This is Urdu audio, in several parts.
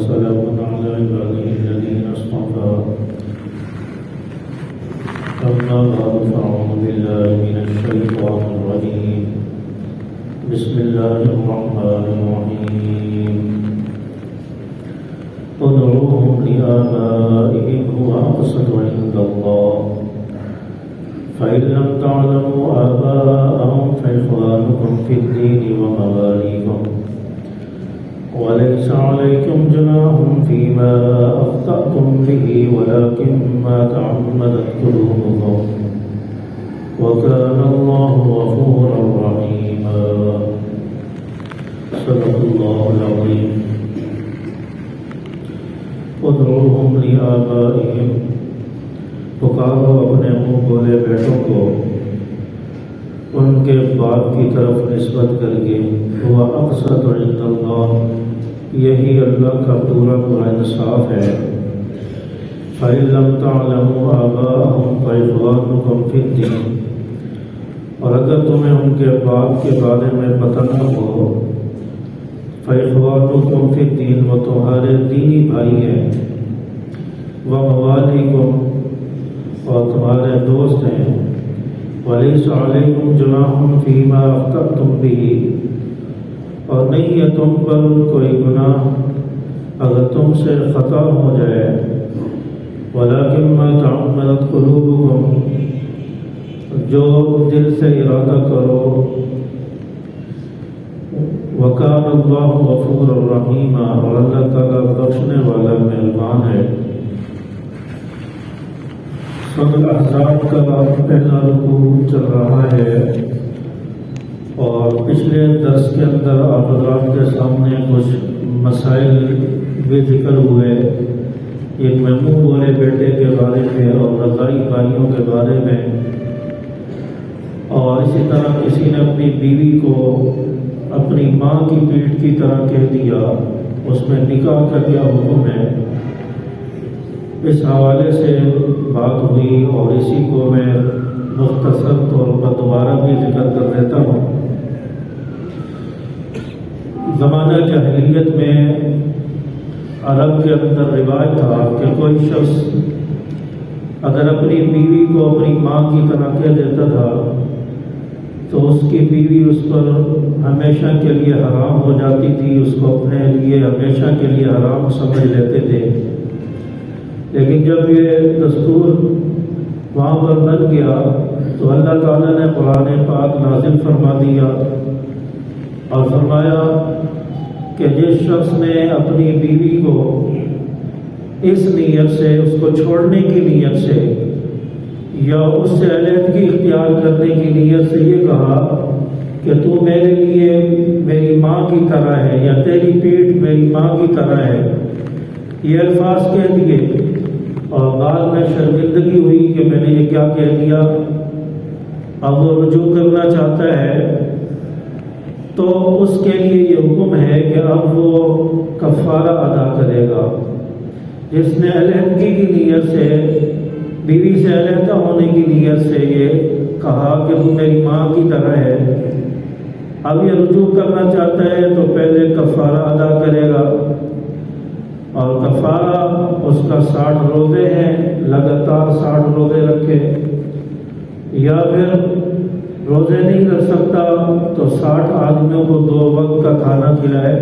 وسلام على عباده الذين اصطفى أما بعد فأعوذ بالله من الشيطان الرجيم بسم الله الرحمن الرحيم ادعوهم لآبائهم هو أقسط عند الله فإن لم تعلموا آباءهم فإخوانكم في الدين ومواليكم وليس عليكم جناح فيما أخطأتم به ولكن ما تعمدت قلوبكم وكان الله غفورا رحيما صدق الله العظيم ادعوهم لآبائهم پکارو اپنے منہ بولے بیٹوں کو ان کے باپ کی طرف نسبت کر کے وہ اقسط عند اللہ یہی اللہ کا پورا انصاف ہے فَإِن لَّمْ تَعْلَمُوا آبَاءَهُمْ فَإِخْوَانُكُمْ فِي الدِّينِ اور اگر تمہیں ان کے باپ کے بارے میں پتہ نہ ہو فَإِخْوَانُكُمْ فِي الدِّينِ وہ تمہارے دینی بھائی ہیں وَمَوَالِيكُمْ اور تمہارے دوست ہیں وَلَيْسَ عَلَيْكُمْ جُنَاحٌ فِيمَا أَخْطَأْتُمْ بِهِ اور نہیں ہے تم پر کوئی گناہ اگر تم سے خطا ہو جائے وَلَكِنْ مَا تَعَمَّدَتْ قُلُوبُكُمْ جو دل سے ارادہ کرو وَكَانَ اللَّهُ غَفُورًا رَحِيمًا اور اللہ تعالیٰ بخشنے والا مہربان ہے۔ سورۃ الاحزاب کا پہلا رکوع چل رہا ہے اور پچھلے درس کے اندر آپ حضرات کے سامنے کچھ مسائل بھی ذکر ہوئے، ایک منہ بولے بیٹے کے بارے میں اور رضائی بھائیوں کے بارے میں، اور اسی طرح کسی نے اپنی بیوی کو اپنی ماں کی پیٹھ کی طرح کہہ دیا، اس میں نکاح کا کیا حکم ہے، اس حوالے سے بات ہوئی اور اسی کو میں مختصر طور پر دوبارہ بھی ذکر کر دیتا ہوں۔ زمانہ جاہلیت میں عرب کے اندر روایت تھا کہ کوئی شخص اگر اپنی بیوی کو اپنی ماں کی طرح کہہ دیتا تھا تو اس کی بیوی اس پر ہمیشہ کے لیے حرام ہو جاتی تھی، اس کو اپنے لیے ہمیشہ کے لیے حرام سمجھ لیتے تھے۔ لیکن جب یہ دستور وہاں پر بن گیا تو اللہ تعالیٰ نے قرآن پاک نازل فرما دیا اور فرمایا کہ جس شخص نے اپنی بیوی کو اس نیت سے، اس کو چھوڑنے کی نیت سے یا اس سے علیحدگی اختیار کرنے کی نیت سے یہ کہا کہ تو میرے لیے میری ماں کی طرح ہے یا تیری پیٹھ میری ماں کی طرح ہے، یہ الفاظ کہہ دیے اور بعد میں شرمندگی ہوئی کہ میں نے یہ کیا کہہ دیا، اب وہ رجوع کرنا چاہتا ہے تو اس کے لیے یہ حکم ہے کہ اب وہ کفارہ ادا کرے گا۔ جس نے علیحدگی کی نیت سے، بیوی سے علیحدہ ہونے کی نیت سے یہ کہا کہ وہ میری ماں کی طرح ہے، اب یہ رجوع کرنا چاہتا ہے تو پہلے کفارہ ادا کرے گا، اور کفارہ اس کا 60 روزے ہیں، لگاتار 60 روزے رکھے، یا پھر روزے نہیں رکھ سکتا تو 60 آدمیوں کو 2 وقت کا کھانا کھلائے،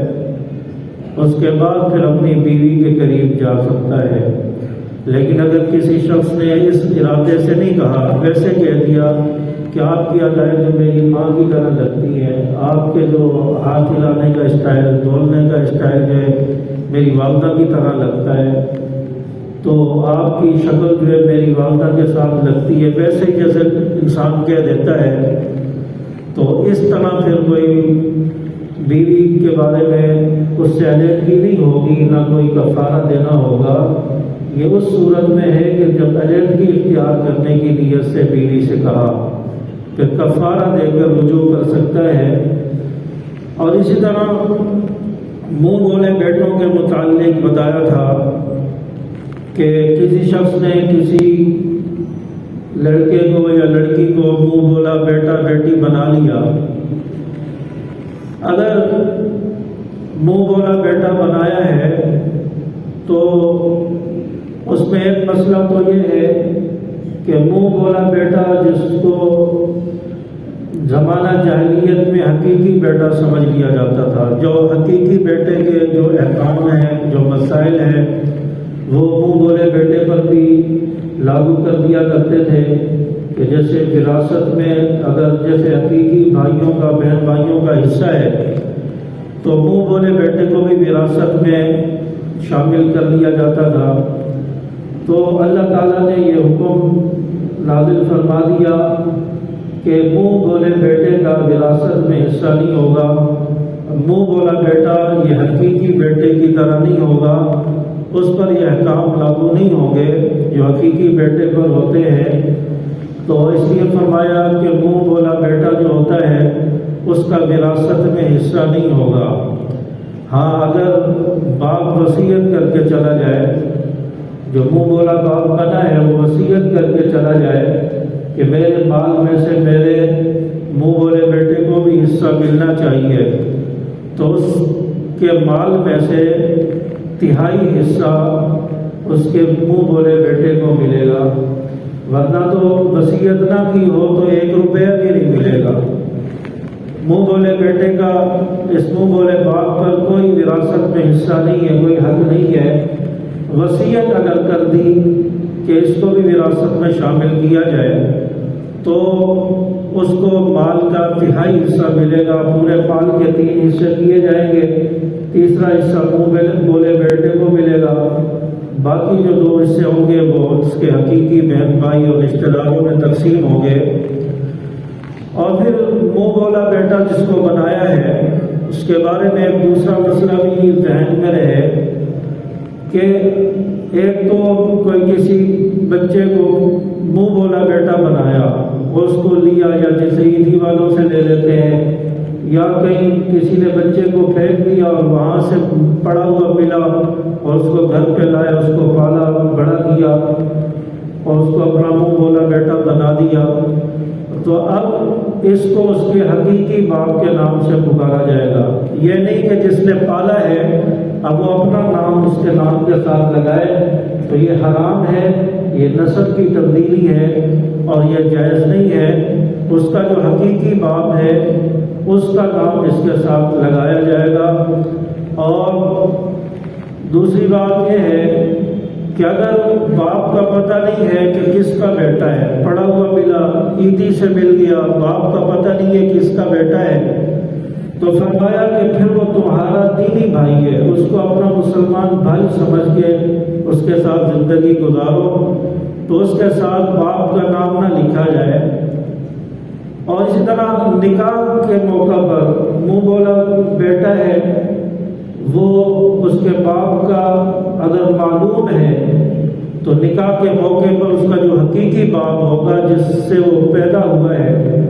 اس کے بعد پھر اپنی بیوی کے قریب جا سکتا ہے۔ لیکن اگر کسی شخص نے اس ارادے سے نہیں کہا، ویسے کہہ دیا کہ آپ کی ادائیں جو میری ماں کی طرح لگتی ہیں، آپ کے جو ہاتھ ہلانے کا اسٹائل، دولنے کا اسٹائل ہے میری والدہ کی طرح لگتا ہے، تو آپ کی شکل جو ہے میری والدہ کے ساتھ لگتی ہے، ویسے ہی جیسے انسان کہہ دیتا ہے، تو اس طرح پھر کوئی بیوی کے بارے میں اس سے علیحدگی نہیں ہوگی، نہ کوئی کفارہ دینا ہوگا۔ یہ اس صورت میں ہے کہ جب علیحدگی اختیار کرنے کی نیت سے بیوی سے کہا کہ کفارہ دے کر رجوع کر سکتا ہے۔ اور اسی طرح منہ بولے بیٹوں کے متعلق بتایا تھا کہ کسی شخص نے کسی لڑکے کو یا لڑکی کو منہ بولا بیٹا بیٹی بنا لیا، اگر منہ بولا بیٹا بنایا ہے مسئلہ تو یہ ہے کہ منہ بولا بیٹا جس کو زمانہ جاہلیت میں حقیقی بیٹا سمجھ لیا جاتا تھا، جو حقیقی بیٹے کے جو احکام ہیں، جو مسائل ہیں، وہ منہ بولے بیٹے پر بھی لاگو کر دیا کرتے تھے کہ جیسے وراثت میں اگر جیسے حقیقی بھائیوں کا بہن بھائیوں کا حصہ ہے تو منہ بولے بیٹے کو بھی وراثت میں شامل کر لیا جاتا تھا۔ تو اللہ تعالیٰ نے یہ حکم نازل فرما دیا کہ منہ بولے بیٹے کا وراثت میں حصہ نہیں ہوگا۔ منہ بولا بیٹا یہ حقیقی بیٹے کی طرح نہیں ہوگا، اس پر یہ احکام لاگو نہیں ہوں گے جو حقیقی بیٹے پر ہوتے ہیں۔ تو اس لیے فرمایا کہ منہ بولا بیٹا جو ہوتا ہے اس کا وراثت میں حصہ نہیں ہوگا۔ ہاں اگر باپ وصیت کر کے چلا جائے، جو منہ بولا باپ بنا ہے وہ وصیت کر کے چلا جائے کہ میرے مال میں سے میرے منہ بولے بیٹے کو بھی حصہ ملنا چاہیے، تو اس کے مال میں سے تہائی حصہ اس کے منہ بولے بیٹے کو ملے گا، ورنہ تو وصیت نہ کی ہو تو 1 روپیہ بھی نہیں ملے گا۔ منہ بولے بیٹے کا اس منہ بولے باپ پر کوئی وراثت میں حصہ نہیں ہے، کوئی حق نہیں ہے۔ وصیت اگر کر دی کہ اس کو بھی وراثت میں شامل کیا جائے تو اس کو مال کا تہائی حصہ ملے گا، پورے مال کے 3 حصے کیے جائیں گے، تیسرا حصہ منہ بولے بیٹے کو ملے گا، باقی جو 2 حصے ہوں گے وہ اس کے حقیقی بہن بھائی اور رشتہ داروں میں تقسیم ہوں گے۔ اور پھر منہ بولا بیٹا جس کو بنایا ہے اس کے بارے میں ایک دوسرا مسئلہ بھی ذہن میں رہے کہ ایک تو کوئی کسی بچے کو منہ بولا بیٹا بنایا، اس کو لیا یا جیسے عیدی والوں سے لے لیتے ہیں، یا کہیں کسی نے بچے کو پھینک دیا اور وہاں سے پڑا ہوا ملا اور اس کو گھر پہ لایا، اس کو پالا بڑا کیا اور اس کو اپنا منہ بولا بیٹا بنا دیا، تو اب اس کو اس کے حقیقی باپ کے نام سے پکارا جائے گا۔ یہ نہیں کہ جس نے پالا ہے اب وہ اپنا نام اس کے نام کے ساتھ لگائے، تو یہ حرام ہے، یہ نسب کی تبدیلی ہے اور یہ جائز نہیں ہے۔ اس کا جو حقیقی باپ ہے اس کا نام اس کے ساتھ لگایا جائے گا۔ اور دوسری بات یہ ہے کہ اگر باپ کا پتہ نہیں ہے کہ کس کا بیٹا ہے، پڑا ہوا ملا، عیدی سے مل گیا، باپ کا پتہ نہیں ہے کس کا بیٹا ہے، تو فرمایا کہ پھر وہ تمہارا دینی بھائی ہے، اس کو اپنا مسلمان بھائی سمجھ کے اس کے ساتھ زندگی گزارو، تو اس کے ساتھ باپ کا نام نہ لکھا جائے۔ اور اسی طرح نکاح کے موقع پر منہ بولا بیٹا ہے وہ اس کے باپ کا اگر معلوم ہے تو نکاح کے موقع پر اس کا جو حقیقی باپ ہوگا جس سے وہ پیدا ہوا ہے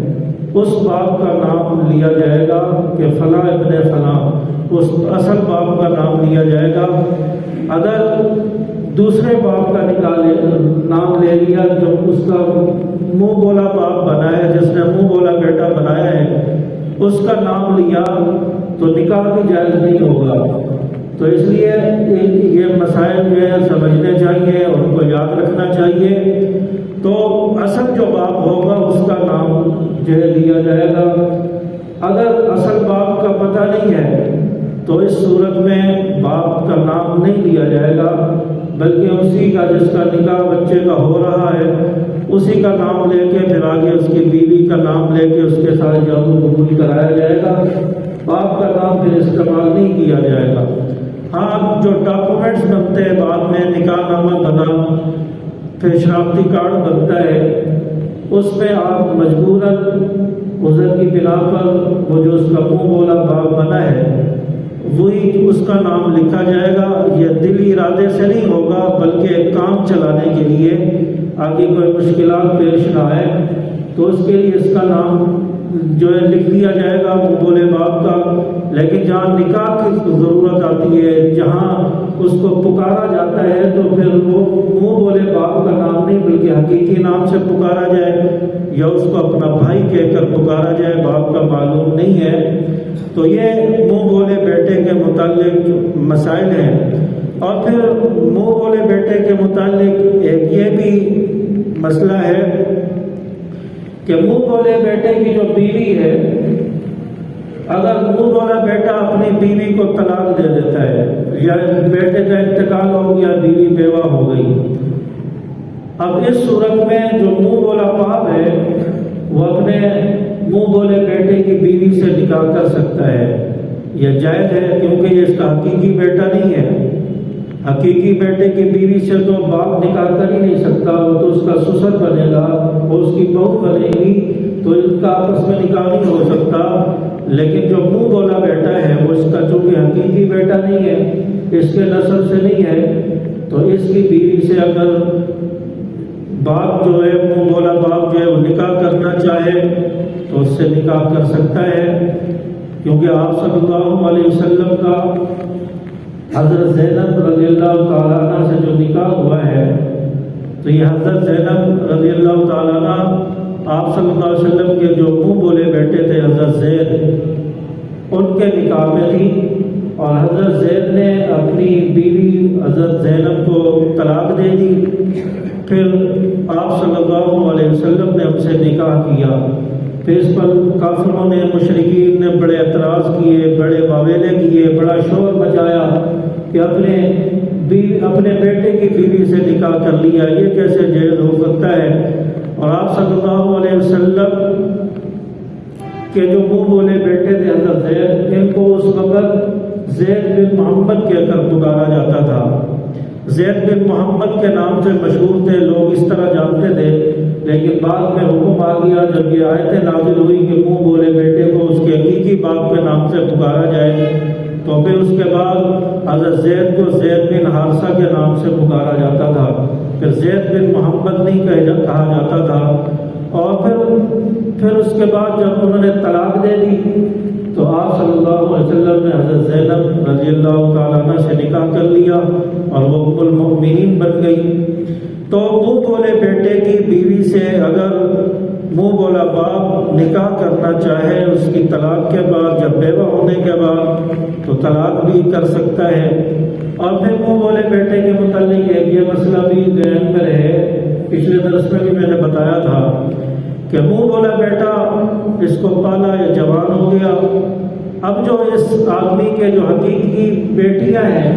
اس باپ کا نام لیا جائے گا کہ فلاں ابن فلاں، اس اصل باپ کا نام لیا جائے گا۔ اگر دوسرے باپ کا نام لے لیا جو اس کا منہ بولا باپ بنایا، جس نے منہ بولا بیٹا بنایا ہے، اس کا نام لیا تو نکاح بھی جائز نہیں ہوگا۔ تو اس لیے یہ مسائل جو ہے سمجھنے چاہیے اور ان کو یاد رکھنا چاہیے۔ تو اصل جو باپ ہوگا اس کا نام جو ہے لیا جائے گا۔ اگر اصل باپ کا پتہ نہیں ہے تو اس صورت میں باپ کا نام نہیں لیا جائے گا، بلکہ اسی کا جس کا نکاح بچے کا ہو رہا ہے اسی کا نام لے کے پھر آگے اس کی بیوی کا نام لے کے اس کے ساتھ جادو قبول کرایا جائے گا، باپ کا نام پھر استعمال نہیں کیا جائے گا۔ ہاں جو ڈاکومنٹس بنتے ہیں بعد میں، نکاح نامہ بنا، پھر شناختی کارڈ بنتا ہے، اس میں آپ مجبوراً عذر کی بنا پر وہ جو اس کا منہ بولا باپ بنا ہے وہی اس کا نام لکھا جائے گا۔ یہ دلی ارادے سے نہیں ہوگا بلکہ کام چلانے کے لیے، آگے کوئی مشکلات پیش نہ آئے تو اس کے لیے اس کا نام جو ہے لکھ دیا جائے گا منہ بولے باپ کا۔ لیکن جہاں نکاح کی ضرورت آتی ہے، جہاں اس کو پکارا جاتا ہے تو پھر وہ منہ بولے باپ کا نام نہیں بلکہ حقیقی نام سے پکارا جائے یا اس کو اپنا بھائی کہہ کر پکارا جائے، باپ کا معلوم نہیں ہے۔ تو یہ منہ بولے بیٹے کے متعلق مسائل ہیں۔ اور پھر منہ بولے بیٹے کے متعلق ایک یہ بھی مسئلہ ہے کہ منہ بولے بیٹے کی جو بیوی ہے، اگر منہ بولا بیٹا اپنی بیوی کو طلاق دے دیتا ہے یا بیٹے کا انتقال ہو گیا، بیوی بیوہ ہو گئی، اب اس صورت میں جو منہ بولا باپ ہے وہ اپنے منہ بولے بیٹے کی بیوی سے نکاح کر سکتا ہے، یہ جائز ہے، کیونکہ یہ اس کا حقیقی بیٹا نہیں ہے۔ حقیقی بیٹے کی بیوی سے تو باپ نکاح کر ہی نہیں سکتا، وہ تو اس کا سسر بنے گا، وہ اس کی بہو بنے گی، تو ان کا آپس میں نکاح نہیں ہو سکتا۔ لیکن جو منہ بولا بیٹا ہے وہ اس کا چونکہ حقیقی بیٹا نہیں ہے، اس کے نسب سے نہیں ہے، تو اس کی بیوی سے اگر باپ جو ہے، منہ بولا باپ جو ہے وہ نکاح کرنا چاہے تو اس سے نکاح کر سکتا ہے، کیونکہ آپ صلی اللہ علیہ وسلم کا حضرت زینب رضی اللہ تعالیٰ عنہ سے جو نکاح ہوا ہے، تو یہ حضرت زینب رضی اللہ تعالیٰ عنہ آپ صلی اللہ علیہ وسلم کے جو منہ بولے بیٹے تھے حضرت زید، ان کے نکاح میں تھی، اور حضرت زید نے اپنی بیوی حضرت زینب کو طلاق دے دی، پھر آپ صلی اللہ علیہ وسلم نے ہم سے نکاح کیا، پھر اس پر کافروں نے، مشرکین نے بڑے اعتراض کیے، بڑے واویلے کیے، بڑا شور مچایا کہ اپنے بیٹے کی بیوی سے نکاح کر لیا، یہ کیسے جائز ہو سکتا ہے؟ اور آپ صلی اللہ علیہ وسلم کے جو منہ بولے بیٹے تھے حضرت زید، ان کو اس وقت زید بن محمد کہہ کر پکارا جاتا تھا۔ زید بن محمد کے نام سے مشہور تھے، لوگ اس طرح جانتے تھے، لیکن بعد میں حکم آ گیا جب یہ آیتیں نازل ہوئی کہ منہ بولے بیٹے کو اس کے حقیقی باپ کے نام سے پکارا جائے، تو پھر اس کے بعد حضرت زید کو زید بن حارثہ کے نام سے پکارا جاتا تھا، پھر زید بن محمد نہیں کہا جاتا تھا۔ اور پھر اس کے بعد جب انہوں نے طلاق دے دی تو آپ صلی اللہ علیہ وسلم نے حضرت زینب رضی اللہ تعالیٰ عنہ سے نکاح کر لیا اور وہ ام المؤمنین بن گئی۔ تو منہ بولے بیٹے کی بیوی سے اگر منہ بولا باپ نکاح کرنا چاہے اس کی طلاق کے بعد، جب بیوہ ہونے کے بعد، تو طلاق بھی کر سکتا ہے۔ اور پھر منہ بولے بیٹے کے متعلق ایک یہ مسئلہ بھی ذہن میں رہے، پچھلے درس میں بھی میں نے بتایا تھا کہ منہ بولا بیٹا اس کو پالا، یہ جوان ہو گیا، اب جو اس آدمی کے جو حقیقی بیٹیاں ہیں،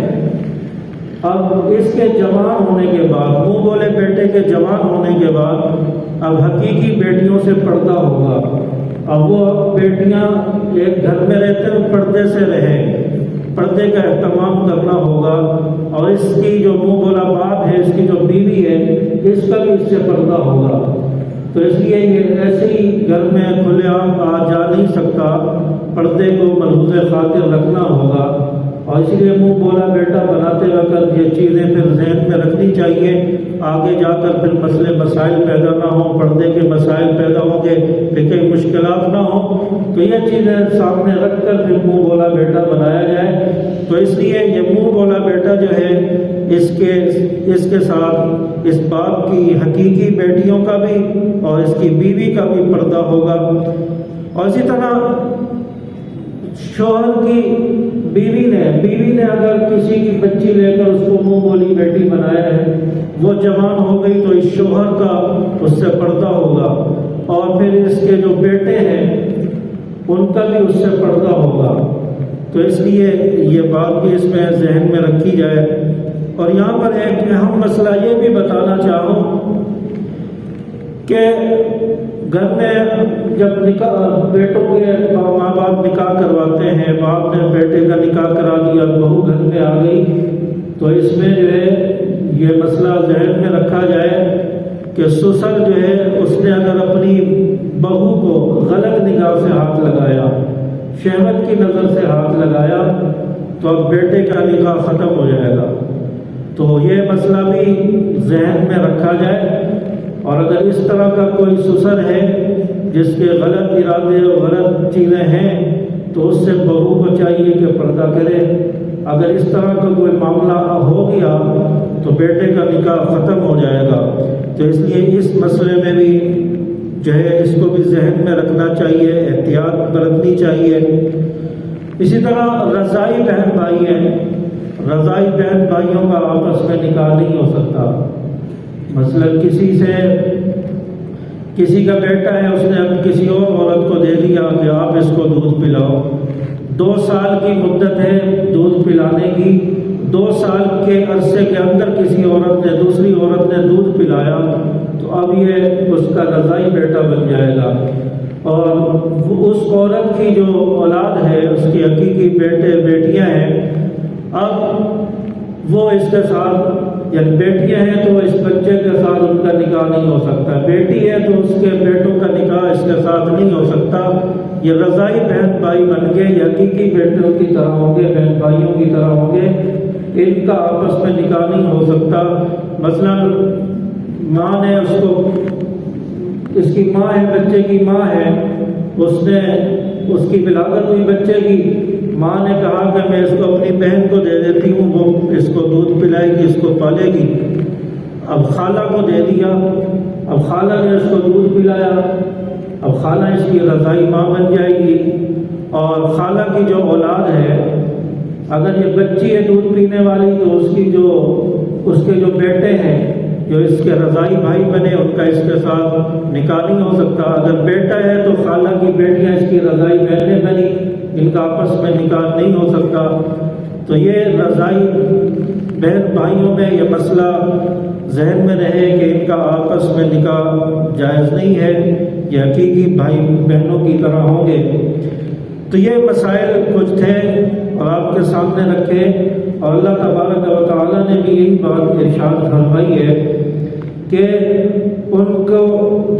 اب اس کے جوان ہونے کے بعد، منہ بولے بیٹے کے جوان ہونے کے بعد اب حقیقی بیٹیوں سے پردہ ہوگا۔ اب وہ بیٹیاں ایک گھر میں رہتے ہیں، پردے سے رہیں، پردے کا اہتمام کرنا ہوگا، اور اس کی جو منہ بولا باپ ہے، اس کی جو بیوی ہے، اس کا بھی اس سے پردہ ہوگا۔ تو اس لیے یہ ایسے ہی گھر میں کھلے عام آ جا نہیں سکتا، پردے کو ملحوظ خاطر رکھنا ہوگا، اور اس لیے منہ بولا بیٹا بناتے وقت یہ چیزیں پھر ذہن میں رکھنی چاہیے، آگے جا کر پھر مسئلے مسائل پیدا نہ ہوں، پردے کے مسائل پیدا ہوں گے، پھر کئی مشکلات نہ ہوں، تو یہ چیزیں سامنے رکھ کر پھر منہ بولا بیٹا بنایا جائے۔ تو اس لیے یہ منہ بولا بیٹا جو ہے، اس کے ساتھ اس باپ کی حقیقی بیٹیوں کا بھی اور اس کی بیوی کا بھی پردہ ہوگا۔ اور اسی طرح شوہر کی بیوی نے اگر کسی کی بچی لے کر اس کو منہ بولی بیٹی بنایا ہے، وہ جوان ہو گئی تو اس شوہر کا اس سے پردہ ہوگا، اور پھر اس کے جو بیٹے ہیں ان کا بھی اس سے پردہ ہوگا۔ تو اس لیے یہ بات بھی اس میں ذہن میں رکھی جائے۔ اور یہاں پر ایک اہم مسئلہ یہ بھی بتانا چاہوں کہ گھر میں جب بیٹوں کے ماں باپ نکاح کرواتے ہیں، باپ نے بیٹے کا نکاح کرا دیا، بہو گھر میں آ گئی، تو اس میں جو ہے یہ مسئلہ ذہن میں رکھا جائے کہ سسر جو ہے اس نے اگر اپنی بہو کو غلط نگاہ سے ہاتھ لگایا، شہوت کی نظر سے ہاتھ لگایا، تو اب بیٹے کا نکاح ختم ہو جائے گا۔ تو یہ مسئلہ بھی ذہن میں رکھا جائے، اور اگر اس طرح کا کوئی سسر ہے جس کے غلط ارادے اور غلط چیزیں ہیں تو اس سے بہو کو چاہیے کہ پردہ کرے۔ اگر اس طرح کا کوئی معاملہ ہو گیا تو بیٹے کا نکاح ختم ہو جائے گا۔ تو اس لیے اس مسئلے میں بھی جو ہے اس کو بھی ذہن میں رکھنا چاہیے، احتیاط برتنی چاہیے۔ اسی طرح رضائی بہن بھائی ہیں، رضائی بہن بھائیوں کا آپس میں نکاح نہیں ہو سکتا۔ مثلا کسی کا بیٹا ہے، اس نے اب کسی اور عورت کو دے دیا کہ آپ اس کو دودھ پلاؤ، 2 سال کی مدت ہے دودھ پلانے کی، 2 سال کے عرصے کے اندر کسی عورت نے دوسری عورت نے دودھ پلایا تو اب یہ اس کا رضائی بیٹا بن جائے گا، اور اس عورت کی جو اولاد ہے، اس کی حقیقی بیٹے بیٹیاں ہیں، اب وہ اس کے ساتھ، یعنی بیٹیاں ہیں تو اس بچے کے ساتھ ان کا نکاح نہیں ہو سکتا، بیٹی ہے تو اس کے بیٹوں کا نکاح اس کے ساتھ نہیں ہو سکتا۔ یہ رضائی بہن بھائی بن گئے، یہ حقیقی بیٹوں کی طرح ہوں گے، بہن بھائیوں کی طرح ہوں گے، ان کا آپس میں نکاح نہیں ہو سکتا۔ مثلا ماں نے اس کی ماں ہے، بچے کی ماں ہے، اس کی ولادت ہوئی بچے کی، ماں نے کہا کہ میں اس کو اپنی بہن کو دے دیتی ہوں، وہ اس کو دودھ پلائے گی، اس کو پالے گی۔ اب خالہ کو دے دیا، اب خالہ نے اس کو دودھ پلایا، اب خالہ اس کی رضائی ماں بن جائے گی، اور خالہ کی جو اولاد ہے، اگر یہ بچی ہے دودھ پینے والی تو اس کے جو بیٹے ہیں جو اس کے رضائی بھائی بنے، ان کا اس کے ساتھ نکاح نہیں ہو سکتا۔ اگر بیٹا ہے تو خالہ کی بیٹیاں اس کی رضائی بہنیں بنی، ان کا آپس میں نکاح نہیں ہو سکتا۔ تو یہ رضائی بہن بھائیوں میں یہ مسئلہ ذہن میں رہے کہ ان کا آپس میں نکاح جائز نہیں ہے، یہ حقیقی بھائی بہنوں کی طرح ہوں گے۔ تو یہ مسائل کچھ تھے اور آپ کے سامنے رکھے، اور اللہ تبارک و تعالیٰ نے بھی یہی بات ارشاد فرمائی ہے کہ ان کو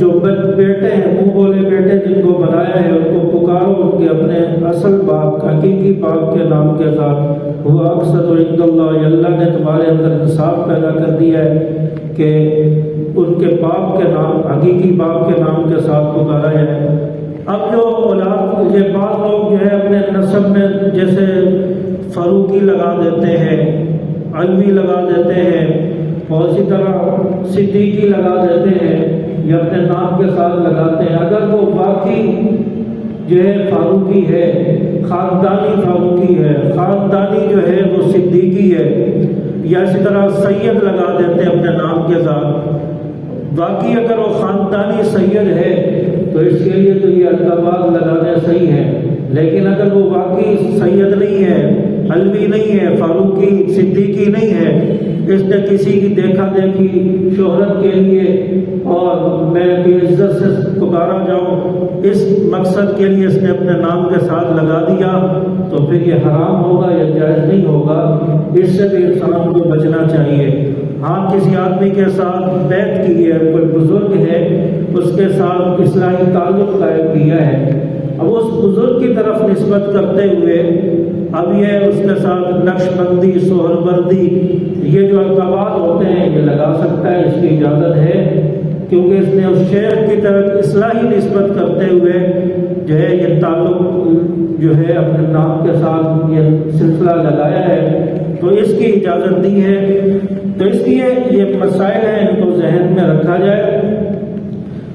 جو بیٹے ہیں، منہ بولے بیٹے جن کو بنایا ہے، ان کو پکارو ان کے اپنے اصل باپ، حقیقی باپ کے نام کے ساتھ، وہ اقسط عند اللہ، اللہ نے تمہارے اندر انصاف پیدا کر دیا ہے کہ ان کے باپ کے نام، حقیقی باپ کے نام کے ساتھ پکارا ہے۔ اب جو اولاد، یہ بعض لوگ جو ہے اپنے نسب میں جیسے فاروقی لگا دیتے ہیں، علوی لگا دیتے ہیں، اور اسی طرح صدیقی لگا دیتے ہیں، یا اپنے نام کے ساتھ لگاتے ہیں۔ اگر وہ واقعی جو ہے فاروقی ہے، خاندانی فاروقی ہے، خاندانی جو ہے وہ صدیقی ہے، یا اسی طرح سید لگا دیتے ہیں اپنے نام کے ساتھ، واقعی اگر وہ خاندانی سید ہے تو اس کے لیے تو یہ القابات لگانے صحیح ہے، لیکن اگر وہ واقعی سید نہیں ہے، علوی نہیں ہے، فاروقی صدیقی نہیں ہے، اس نے کسی کی دیکھا دیکھی شہرت کے لیے اور میں بے عزت سے پکارا جاؤں، اس مقصد کے لیے اس نے اپنے نام کے ساتھ لگا دیا، تو پھر یہ حرام ہوگا یا جائز نہیں ہوگا، اس سے بھی انسان کو بچنا چاہیے۔ ہاں کسی آدمی کے ساتھ بیعت کی ہے، کوئی بزرگ ہے، اس کے ساتھ اصلاحی تعلق قائم کیا ہے، اب اس بزرگ کی طرف نسبت کرتے ہوئے اب یہ اس کے ساتھ نقش بندی، سہروردی، یہ جو القابات ہوتے ہیں یہ لگا سکتا ہے، اس کی اجازت ہے، کیونکہ اس نے اس شیخ کی طرف اصلاحی نسبت کرتے ہوئے جو ہے یہ تعلق جو ہے اپنے نام کے ساتھ یہ سلسلہ لگایا ہے، تو اس کی اجازت دی ہے۔ تو اس لیے یہ مسائل ہیں، ان کو ذہن میں رکھا جائے۔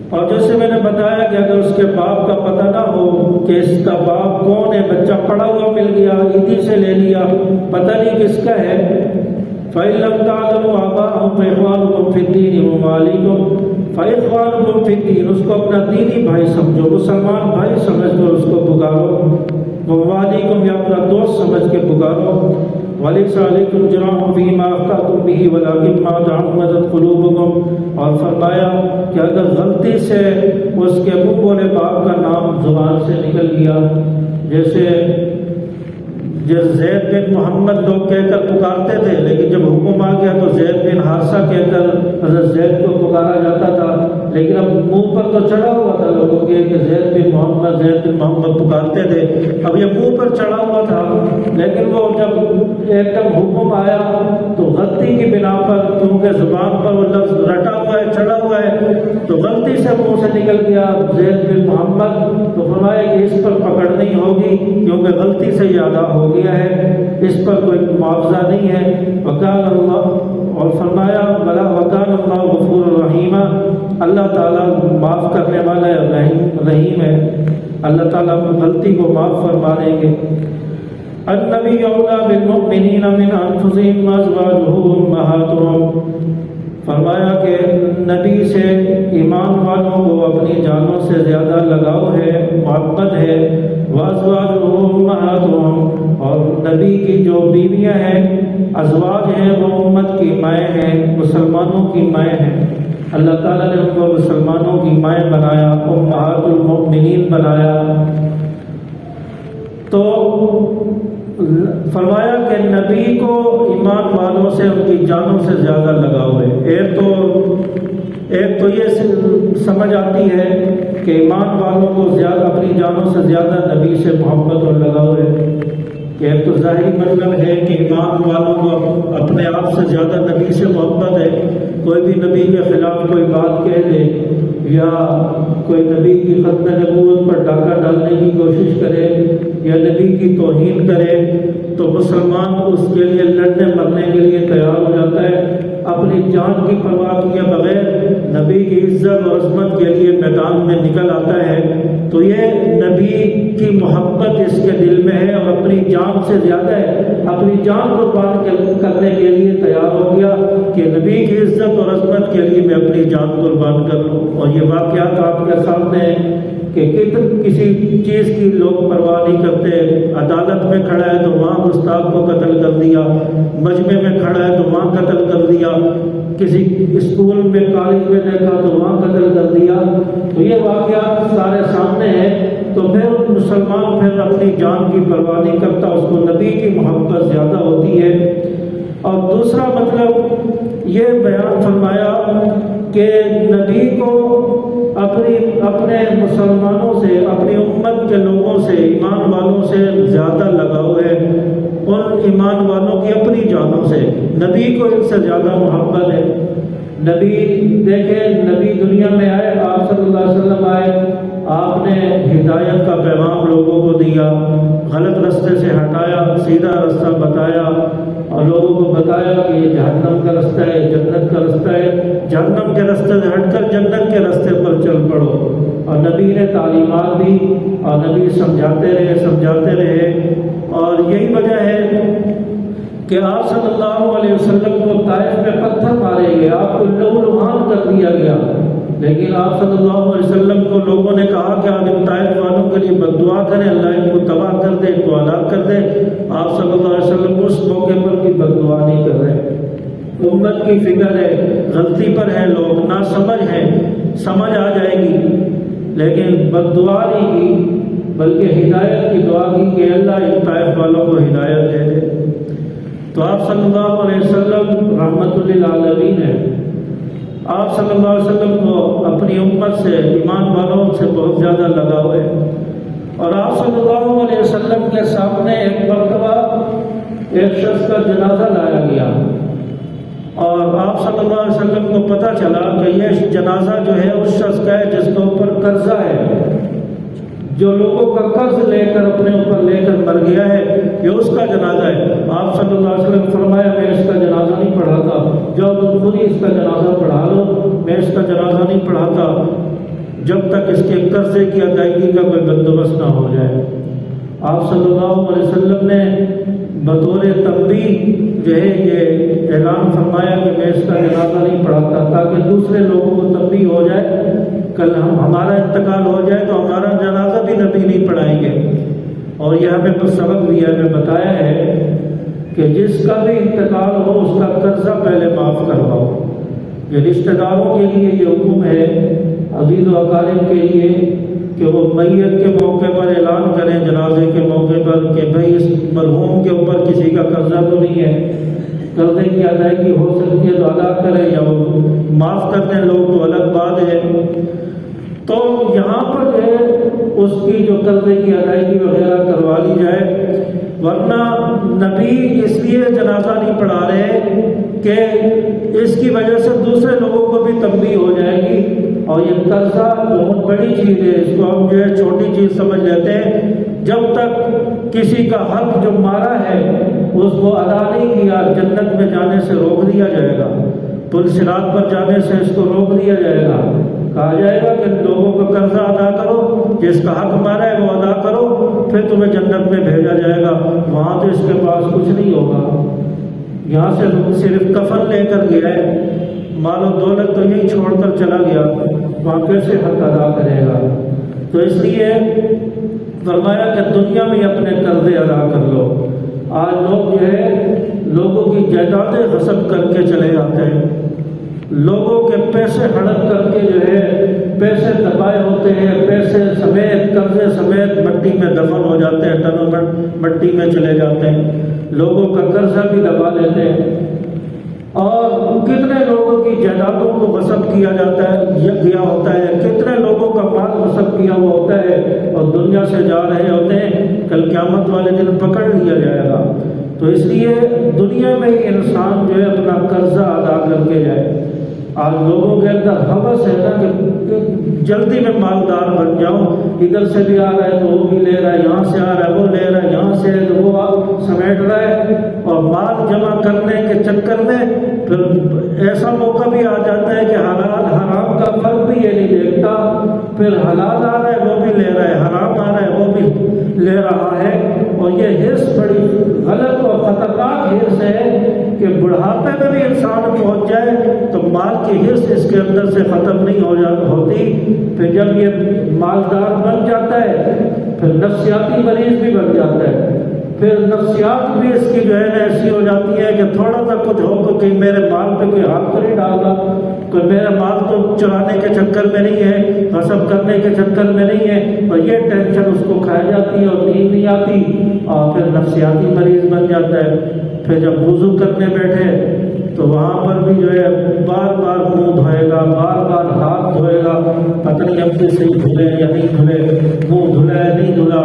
اور جیسے میں نے بتایا کہ اگر اس کے باپ کا پتہ نہ ہو کہ اس کا باپ کون ہے، بچہ پڑا ہوا مل گیا، عیدی سے لے لیا، پتہ نہیں کس کا ہے، فَإِن لَمْ تَعْلَمُوا آبَاءَهُمْ فَإِخْوَانُكُمْ فِي الدِّينِ وَمَوَالِيكُمْ فَإِخْوَانُكُمْ فِي الدِّينِ، اس کو اپنا دینی بھائی سمجھو، مسلمان بھائی سمجھ کر اس کو پکارو، وَمَوَالِيكُمْ یا اپنا دوست سمجھ کے پکارو، وَلَيْسَ عَلَيْكُمْ جُنَاحٌ فِيمَا أَخْطَأْتُمْ بِهِ وَلَكِنْ مَا تَعَمَّدَتْ قُلُوبُكُمْ، اور فرمایا کہ اگر غلطی سے اس کے منہ بولے باپ کا نام زبان سے نکل گیا، جیسے زید بن محمد لوگ کہہ کر پکارتے تھے، لیکن جب حکم آ گیا تو زید بن حارثہ کہہ کر حضرت زید کو پکارا جاتا تھا، لیکن اب منہ پر تو چڑھا ہوا تھا لوگوں کے کہ زید بن محمد پکارتے تھے، اب یہ منہ پر چڑھا ہوا تھا، لیکن وہ جب ایک دم حکم آیا تو غلطی کی بنا پر، کیونکہ زبان پر وہ لفظ رٹا ہوا ہے، چڑھا ہوا ہے، تو غلطی سے منہ سے نکل گیا زید بن محمد، تو فرمایا کہ اس پر پکڑ نہیں ہوگی، کیونکہ غلطی سے یہ ادا ہو گیا ہے، اس پر کوئی معاوضہ نہیں ہے۔ وکان اللہ، اور فرمایا بلا وکان اللہ غفور الرحیم، اللہ تعالیٰ معاف کرنے والا ہے، رحیم ہے، اللہ تعالیٰ غلطی کو معاف فرما دیں گے۔ النبی اولیٰ بالمؤمنین من انفسہم وازواجہ امہاتہم، فرمایا کہ نبی سے ایمان والوں کو اپنی جانوں سے زیادہ لگاؤ ہے، محبت ہے۔ وازواجہ امہاتہم، اور نبی کی جو بیویاں ہیں، ازواج ہیں، وہ امت کی مائیں ہیں، مسلمانوں کی مائیں ہیں۔ اللہ تعالیٰ نے ان کو مسلمانوں کی مائیں بنایا، امہات المؤمنین بنایا۔ تو فرمایا کہ نبی کو ایمان والوں سے ان کی جانوں سے زیادہ لگاؤ ہے۔ ایک تو یہ سمجھ آتی ہے کہ ایمان والوں کو زیادہ اپنی جانوں سے زیادہ نبی سے محبت اور لگاؤ ہے، کہ ایک تو ظاہری مطلب ہے کہ ایمان والوں کو اپنے آپ سے زیادہ نبی سے محبت ہے۔ کوئی بھی نبی کے خلاف کوئی بات کہہ دے یا کوئی نبی کی ختم نبوت پر ڈاکہ ڈالنے کی کوشش کرے یا نبی کی توہین کرے تو مسلمان اس کے لیے لڑنے مرنے کے لیے تیار ہو جاتا ہے، اپنی جان کی پرواہ کیے بغیر نبی کی عزت اور عظمت کے لیے میدان میں نکل آتا ہے۔ تو یہ نبی کی محبت اس کے دل میں ہے اور اپنی جان سے زیادہ ہے، اپنی جان قربان کرنے کے لیے تیار ہو گیا کہ نبی کی عزت اور عظمت کے لیے میں اپنی جان قربان کر لوں۔ اور یہ واقعات آپ کے سامنے ہیں کہ کسی چیز کی لوگ پرواہ نہیں کرتے۔ عدالت میں کھڑا ہے تو وہاں گستاخ کو قتل کر دیا، مجمع میں کھڑا ہے تو وہاں قتل کر دیا، کسی اسکول میں کالج میں دیکھا تو وہاں قتل کر دیا۔ تو یہ واقعات سارے سامنے ہیں۔ تو پھر مسلمان پھر اپنی جان کی پرواہ نہیں کرتا، اس کو نبی کی محبت زیادہ ہوتی ہے۔ اور دوسرا مطلب یہ بیان فرمایا کہ نبی کو اپنے مسلمانوں سے، اپنی امت کے لوگوں سے، ایمان والوں سے زیادہ لگاؤ ہے، ان ایمان والوں کی اپنی جانوں سے، نبی کو ان سے زیادہ محبت ہے۔ نبی دیکھیں، نبی دنیا میں آئے، آپ صلی اللہ علیہ وسلم آئے، آپ نے ہدایت کا پیغام لوگوں کو دیا، غلط رستے سے ہٹایا، سیدھا رستہ بتایا اور لوگوں کو بتایا کہ یہ جہنم کا رستہ ہے، جنت کا رستہ ہے، جہنم کے رستے سے ہٹ کر جنت کے رستے پر چل پڑو۔ اور نبی نے تعلیمات دی اور نبی سمجھاتے رہے۔ اور یہی وجہ ہے کہ آپ صلی اللہ علیہ وسلم کو طائف میں پتھر مارے گئے، آپ کو لہو لہان کر دیا گیا، لیکن آپ صلی اللہ علیہ وسلم کو لوگوں نے کہا کہ آپ ان طائف والوں کے لیے بد دعا کریں، اللہ ان کو تباہ کر دے، ان کو ہلاک کر دے۔ آپ صلی اللہ علیہ وسلم اس موقع پر بھی بد دعا نہیں کر رہے۔ امت کی فکر ہے، غلطی پر ہے، لوگ ناسمجھ ہیں، سمجھ آ جائے گی، لیکن بد دعا نہیں کی بلکہ ہدایت کی دعا کی کہ اللہ ان طائف والوں کو ہدایت دے دے۔ تو آپ صلی اللہ علیہ وسلم رحمت للعالمین ہیں۔ آپ صلی اللہ علیہ وسلم کو اپنی امت سے، ایمان والوں سے بہت زیادہ لگاؤ ہے۔ اور آپ صلی اللہ علیہ وسلم کے سامنے ایک مرتبہ ایک شخص کا جنازہ لایا گیا اور آپ صلی اللہ علیہ وسلم کو پتہ چلا کہ یہ جنازہ جو ہے اس شخص کا ہے جس کے اوپر قرضہ ہے، جو لوگوں کا قرض لے کر اپنے اوپر لے کر مر گیا ہے، یہ اس کا جنازہ ہے۔ آپ صلی اللہ علیہ وسلم فرمایا میں اس کا جنازہ نہیں پڑھاتا، جب تم خود ہی اس کا جنازہ پڑھا لو، میں اس کا جنازہ نہیں پڑھاتا جب تک اس کے قرضے کی ادائیگی کا کوئی بندوبست نہ ہو جائے۔ آپ صلی اللہ علیہ وسلم نے بطور تنبیہ جو ہے یہ اعلان فرمایا کہ میں اس کا جنازہ نہیں پڑھاتا، تاکہ دوسرے لوگوں کو تنبیہ ہو جائے، کل ہمارا انتقال ہو جائے تو ہمارا جنازہ بھی نبی نہیں پڑھائیں گے۔ اور یہ ہمیں کچھ سبق دیا ہے، بتایا ہے کہ جس کا بھی انتقال ہو اس کا قرضہ پہلے معاف کرواؤ۔ یہ رشتہ داروں کے لیے یہ حکم ہے، عزیز و اقارب کے لیے، کہ وہ میت کے موقع پر اعلان کریں، جنازے کے موقع پر، کہ بھئی اس مرحوم کے اوپر کسی کا قرضہ تو نہیں ہے، قرضے کی ادائیگی ہو سکتی ہے تو ادا کریں، یا وہ معاف کر دیں لوگ تو الگ بات ہے۔ تو یہاں پر جو ہے اس کی جو قرضے کی ادائیگی وغیرہ کروا لی جائے، ورنہ نبی اس لیے جنازہ نہیں پڑھا رہے کہ اس کی وجہ سے دوسرے لوگوں کو بھی تنبیہ ہو جائے گی۔ اور یہ قرضہ بہت بڑی چیز ہے، اس کو ہم جو ہے چھوٹی چیز سمجھ لیتے ہیں۔ جب تک کسی کا حق جو مارا ہے اس کو ادا نہیں کیا، جنت میں جانے سے روک دیا جائے گا، پل صراط پر جانے سے اس کو روک دیا جائے گا، کہا جائے گا کہ لوگوں کا قرضہ ادا کرو، جس کا حق مارا ہے وہ ادا کرو، پھر تمہیں جنت میں بھیجا جائے گا، وہاں تو اس کے پاس کچھ نہیں ہوگا، یہاں سے صرف کفن لے کر گیا ہے، مال و دولت تو یہیں چھوڑ کر چلا گیا، وہاں کیسے حق ادا کرے گا؟ تو اس لیے فرمایا کہ دنیا میں اپنے قرضے ادا کر لو۔ آج لوگ جو ہے لوگوں کی جائیدادیں غصب کر کے چلے جاتے ہیں، لوگوں کے پیسے ہڑپ کر کے جو ہے پیسے دبائے ہوتے ہیں، پیسے سمیت قرضے سمیت مٹی میں دفن ہو جاتے ہیں، ٹنوں میں مٹی میں چلے جاتے ہیں، لوگوں کا قرضہ بھی دبا لیتے ہیں، اور کتنے لوگوں کی جائیدادوں کو غصب کیا جاتا ہے، کیا ہوتا ہے، کتنے لوگوں کا مال غصب کیا ہوا ہوتا ہے اور دنیا سے جا رہے ہوتے ہیں، کل قیامت والے دن پکڑ لیا جائے گا۔ تو اس لیے دنیا میں ہی انسان جو ہے اپنا قرضہ ادا کر کے جائے۔ آج لوگوں کے اندر ہوس ہے نا کہ جلدی میں مالدار بن جاؤں، ادھر سے بھی آ رہا ہے تو وہ بھی لے رہا ہے، یہاں سے آ رہا ہے وہ لے رہا ہے، یہاں سے ہے تو وہ سمیٹ رہا ہے، اور مال جمع کرنے کے چکر میں پھر ایسا موقع بھی آ جاتا ہے کہ حلال حرام کا فرق بھی یہ نہیں دیکھتا، پھر حلال آ رہا ہے وہ بھی لے رہا ہے، حرام آ رہا ہے وہ بھی لے رہا ہے، اور یہ حرص بڑی غلط اور خطرناک حرص ہے کہ بڑھاپے میں بھی انسان پہنچ جائے تو مال کی حرص اس کے اندر سے ختم نہیں ہوتی، پھر جب یہ مالدار بن جاتا ہے پھر نفسیاتی مریض بھی بن جاتا ہے، پھر نفسیات بھی اس کی جو ہے نا ایسی ہو جاتی ہے کہ تھوڑا سا کچھ ہو تو کہیں میرے مال پہ کوئی ہاتھ تو نہیں ڈالنا، کوئی میرا مال تو چرانے کے چکر میں نہیں ہے، غصب کرنے کے چکر میں نہیں ہے، اور یہ ٹینشن اس کو کھائی جاتی ہے اور نیند نہیں آتی، اور پھر نفسیاتی مریض بن جاتا ہے۔ پھر جب وضو کرنے بیٹھے تو وہاں پر بھی جو ہے بار بار منہ دھوئے گا، بار بار ہاتھ دھوئے گا، پتہ نہیں اب سے صحیح دھلے یا نہیں دھلے، منہ دھلا یا نہیں دھلا،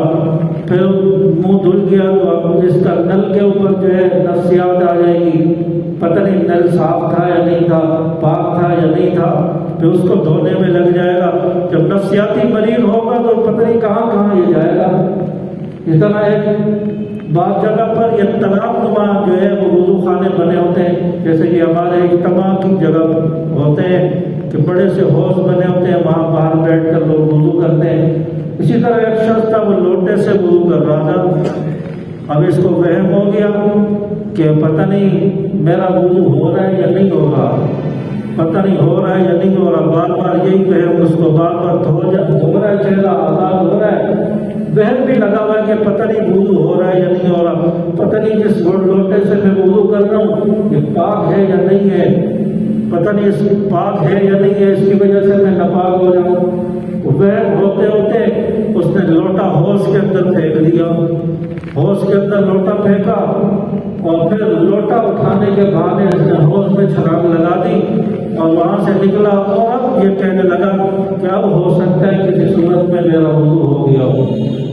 پھر منہ دھل گیا تو اب اس کا نل کے اوپر جو ہے نفسیات آ جائے گی، پتہ نہیں نل صاف تھا یا نہیں تھا، پاک تھا یا نہیں تھا، پھر اس کو دھونے میں لگ جائے گا، جب نفسیاتی مریض ہوگا تو پتہ نہیں کہاں کہاں یہ جائے گا۔ اس طرح ایک بعض جگہ پر یہ تالاب نما جو ہے وہ وضو خانے بنے ہوتے ہیں، جیسے کہ ہمارے اجتماع کی جگہ ہوتے ہیں کہ بڑے سے حوض بنے ہوتے ہیں، وہاں باہر بیٹھ کر لوگ وضو کرتے ہیں۔ اسی طرح ایک شخص تھا، وہ لوٹے سے وضو کر رہا تھا، اب اس کو وہم ہو گیا کہ پتہ نہیں میرا وضو ہو رہا ہے یا نہیں ہو رہا، پتہ نہیں ہو رہا ہے یا نہیں ہو رہا، بار بار یہی وہم اس کو بار بار دھو رہا ہے، چہرہ آزاد ہو رہا ہے، وہم بھی لگا ہوا ہے کہ پتہ نہیں وضو ہو رہا ہے یا نہیں ہو رہا، پتہ نہیں جس لوٹے سے میں وضو کر رہا ہوں یہ پاک ہے یا نہیں ہے، پتہ نہیں اس پاک ہے یا نہیں ہے، اس کی وجہ سے میں ناپاک ہو جاؤں۔ وہم ہوتے ہوتے اس نے لوٹا حوض کے اندر پھینک دیا، حوض کے اندر لوٹا پھینکا، اور پھر لوٹا اٹھانے کے بہانے اس نے حوض میں چھلانگ لگا دی، اور وہاں سے نکلا، اور اب یہ کہنے لگا کہ اب ہو سکتا ہے کسی صورت میں میرا وضو ہو گیا ہو۔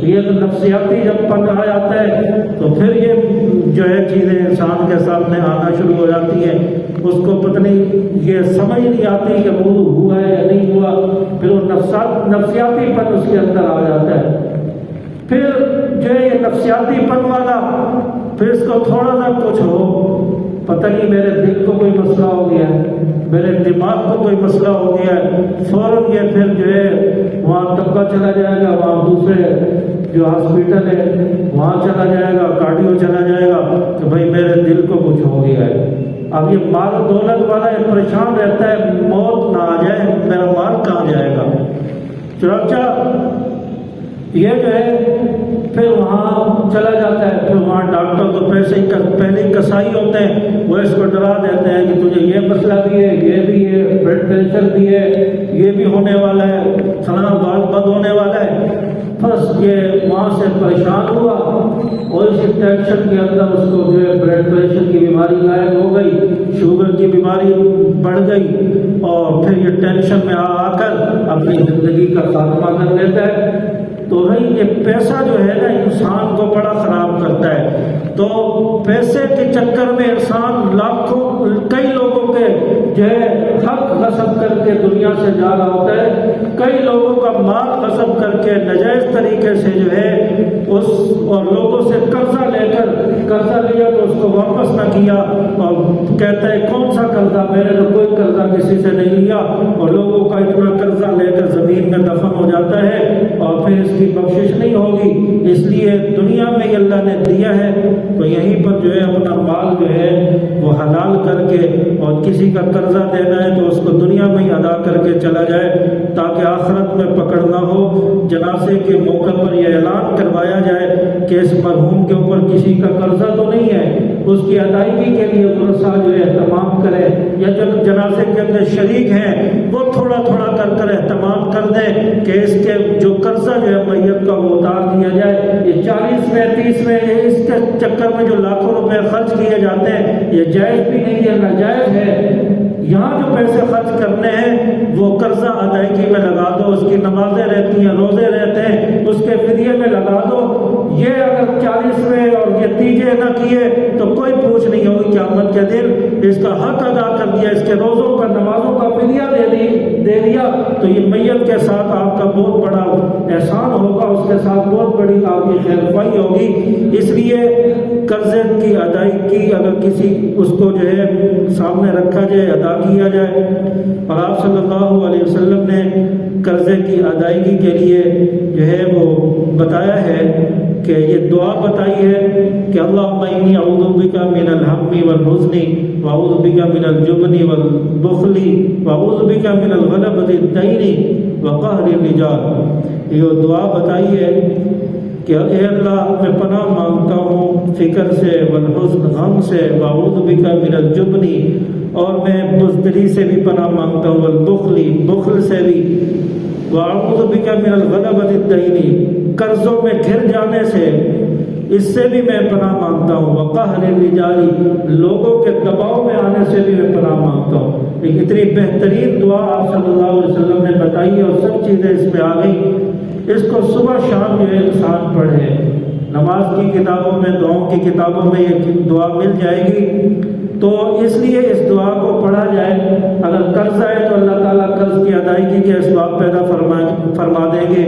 یہ تو نفسیاتی جب پن آ جاتا ہے تو پھر یہ جو ہے چیزیں انسان کے سامنے آنا شروع ہو جاتی ہیں، اس کو پتہ نہیں یہ سمجھ نہیں آتی کہ وضو ہوا ہے یا نہیں ہوا، پھر وہ نفسیاتی پن اس کے اندر آ جاتا ہے۔ پھر جو ہے یہ نفسیاتی پن والا پھر اس کو تھوڑا سا کچھ ہو، پتہ نہیں میرے دل کو کوئی مسئلہ ہو گیا ہے، میرے دماغ کو کوئی مسئلہ ہو گیا ہے، فوراً یہ پھر جو ہے وہاں طبقہ چلا جائے گا، وہاں دوسرے جو ہاسپٹل ہے وہاں چلا جائے گا، کارڈیو چلا جائے گا کہ بھائی میرے دل کو کچھ ہو گیا ہے۔ اب یہ مال و دولت والا یہ پریشان رہتا ہے موت نہ آ جائے، میرا مال کہاں جائے گا۔ چنانچہ یہ جو ہے پھر وہاں چلا جاتا ہے، پھر وہاں ڈاکٹر تو پہلے ہی کسائی ہوتے ہیں، وہ اس کو ڈرا دیتے ہیں کہ تجھے یہ مسئلہ بھی ہے، یہ بھی ہے، بلڈ پریشر بھی ہے، یہ بھی ہونے والا ہے، فلاں بال بد ہونے والا ہے۔ بس یہ وہاں سے پریشان ہوا اور اسی ٹینشن کے اندر اس کو جو ہے بلڈ پریشر کی بیماری لاحق ہو گئی، شوگر کی بیماری بڑھ گئی، اور پھر یہ ٹینشن میں آ کر اپنی زندگی کا خاتمہ کر لیتا ہے۔ تو بھائی یہ پیسہ جو ہے نا انسان کو بڑا خراب کرتا ہے، تو پیسے کے چکر میں انسان لاکھوں کئی لوگوں کے جو ہے حق غصب کر کے دنیا سے جا رہا ہوتا ہے، کئی لوگوں کا مال غصب کر کے ناجائز طریقے سے جو ہے اس اور لوگوں سے قرضہ لے کر قرضہ لیا تو اس کو واپس نہ کیا اور کہتا ہے کون سا قرضہ، میں نے تو کوئی قرضہ کسی سے نہیں لیا، اور لوگوں کا اتنا قرضہ لے کر زمین میں دفن ہو جاتا ہے اور پھر اس کی بخشش نہیں ہوگی۔ اس لیے دنیا میں ہی اللہ نے دیا ہے تو یہیں پر جو ہے اپنا مال جو ہے وہ حلال کر کے، اور کسی کا قرضہ دینا ہے تو اس کو دنیا میں ہی ادا کر کے چلا جائے تاکہ آخرت میں پکڑ نہ ہو۔ جنازے کے موقع پر یہ اعلان کروایا جائے کہ اس مرحوم کے اوپر کسی کا قرضہ تو نہیں ہے، اس کی ادائیگی کے لیے ورثہ جو ہے اہتمام کرے، یا جو جنازے کے اندر شریک ہیں وہ تھوڑا تھوڑا کر اہتمام کر دیں کہ اس کے جو قرضہ جو ہے میت کا وہ اتار دیا جائے۔ یہ 40ویں 30ویں اس کے چکر میں جو لاکھوں روپے خرچ کیے جاتے ہیں یہ جائز بھی نہیں ہے، ناجائز ہے۔ یہاں جو پیسے خرچ کرنے ہیں وہ قرضہ ادائیگی میں لگا دو، اس کی نمازیں رہتی ہیں، روزے رہتے ہیں، اس کے فدیے میں لگا دو۔ یہ اگر 40ویں اور یہ تیجے نہ کیے تو کوئی پوچھ نہیں ہوگی قیامت کے دن، اس کا حق ادا کر دیا، اس کے روزوں کا نمازوں کا فدیہ دے دیا تو یہ میت کے ساتھ آپ کا بہت بڑا احسان ہوگا، اس کے ساتھ بہت بڑی آپ کی خیرخواہی ہوگی۔ اس لیے قرضے کی ادائیگی اگر کسی اس کو جو ہے سامنے رکھا جائے، ادا کیا جائے، اور آپ صلی اللہ علیہ وسلم نے قرضے کی ادائیگی کے لیے جو ہے وہ بتایا ہے کہ یہ دعا بتائی ہے کہ اللہم انی اعوذ بک من الہم والحزن واعوذ بک من الجبن والبخل واعوذ بک من الغلبۃ الدین وقہر الرجال۔ یہ دعا بتائی ہے کہ اے اللہ میں پناہ مانگتا ہوں فکر سے، والحزن غم سے، واعوذ بک من الجبن اور میں بزدلی سے بھی پناہ مانگتا ہوں، والبخل بخل سے بھی، واعوذ بک من الغلبۃ الدین قرضوں میں گھر جانے سے، اس سے بھی میں پناہ مانگتا ہوں، وقہر الرجال لوگوں کے دباؤ میں آنے سے بھی میں پناہ مانگتا ہوں۔ ایک اتنی بہترین دعا آپ صلی اللہ علیہ وسلم نے بتائی اور سب چیزیں اس میں آ گئی۔ اس کو صبح شام جو ہے انسان پڑھے، نماز کی کتابوں میں، دعاؤں کی کتابوں میں یہ دعا مل جائے گی، تو اس لیے اس دعا کو پڑھا جائے۔ اگر قرض ہے تو اللہ تعالیٰ قرض کی ادائیگی کے اسباب پیدا فرما دیں گے،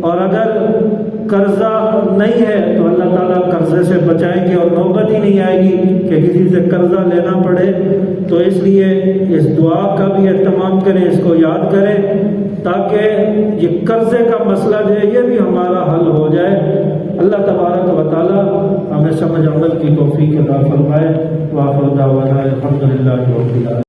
اور اگر قرضہ نہیں ہے تو اللہ تعالیٰ قرضے سے بچائیں گے اور نوبت ہی نہیں آئے گی کہ کسی سے قرضہ لینا پڑے۔ تو اس لیے اس دعا کا بھی اہتمام کریں، اس کو یاد کریں تاکہ یہ قرضے کا مسئلہ جو ہے یہ بھی ہمارا حل ہو جائے۔ اللہ تبارک و تعالیٰ ہمیں سمجھ عمل کی توفیق عطا فرمائے۔ وآخر دعوانا الحمدللہ رب العالمین۔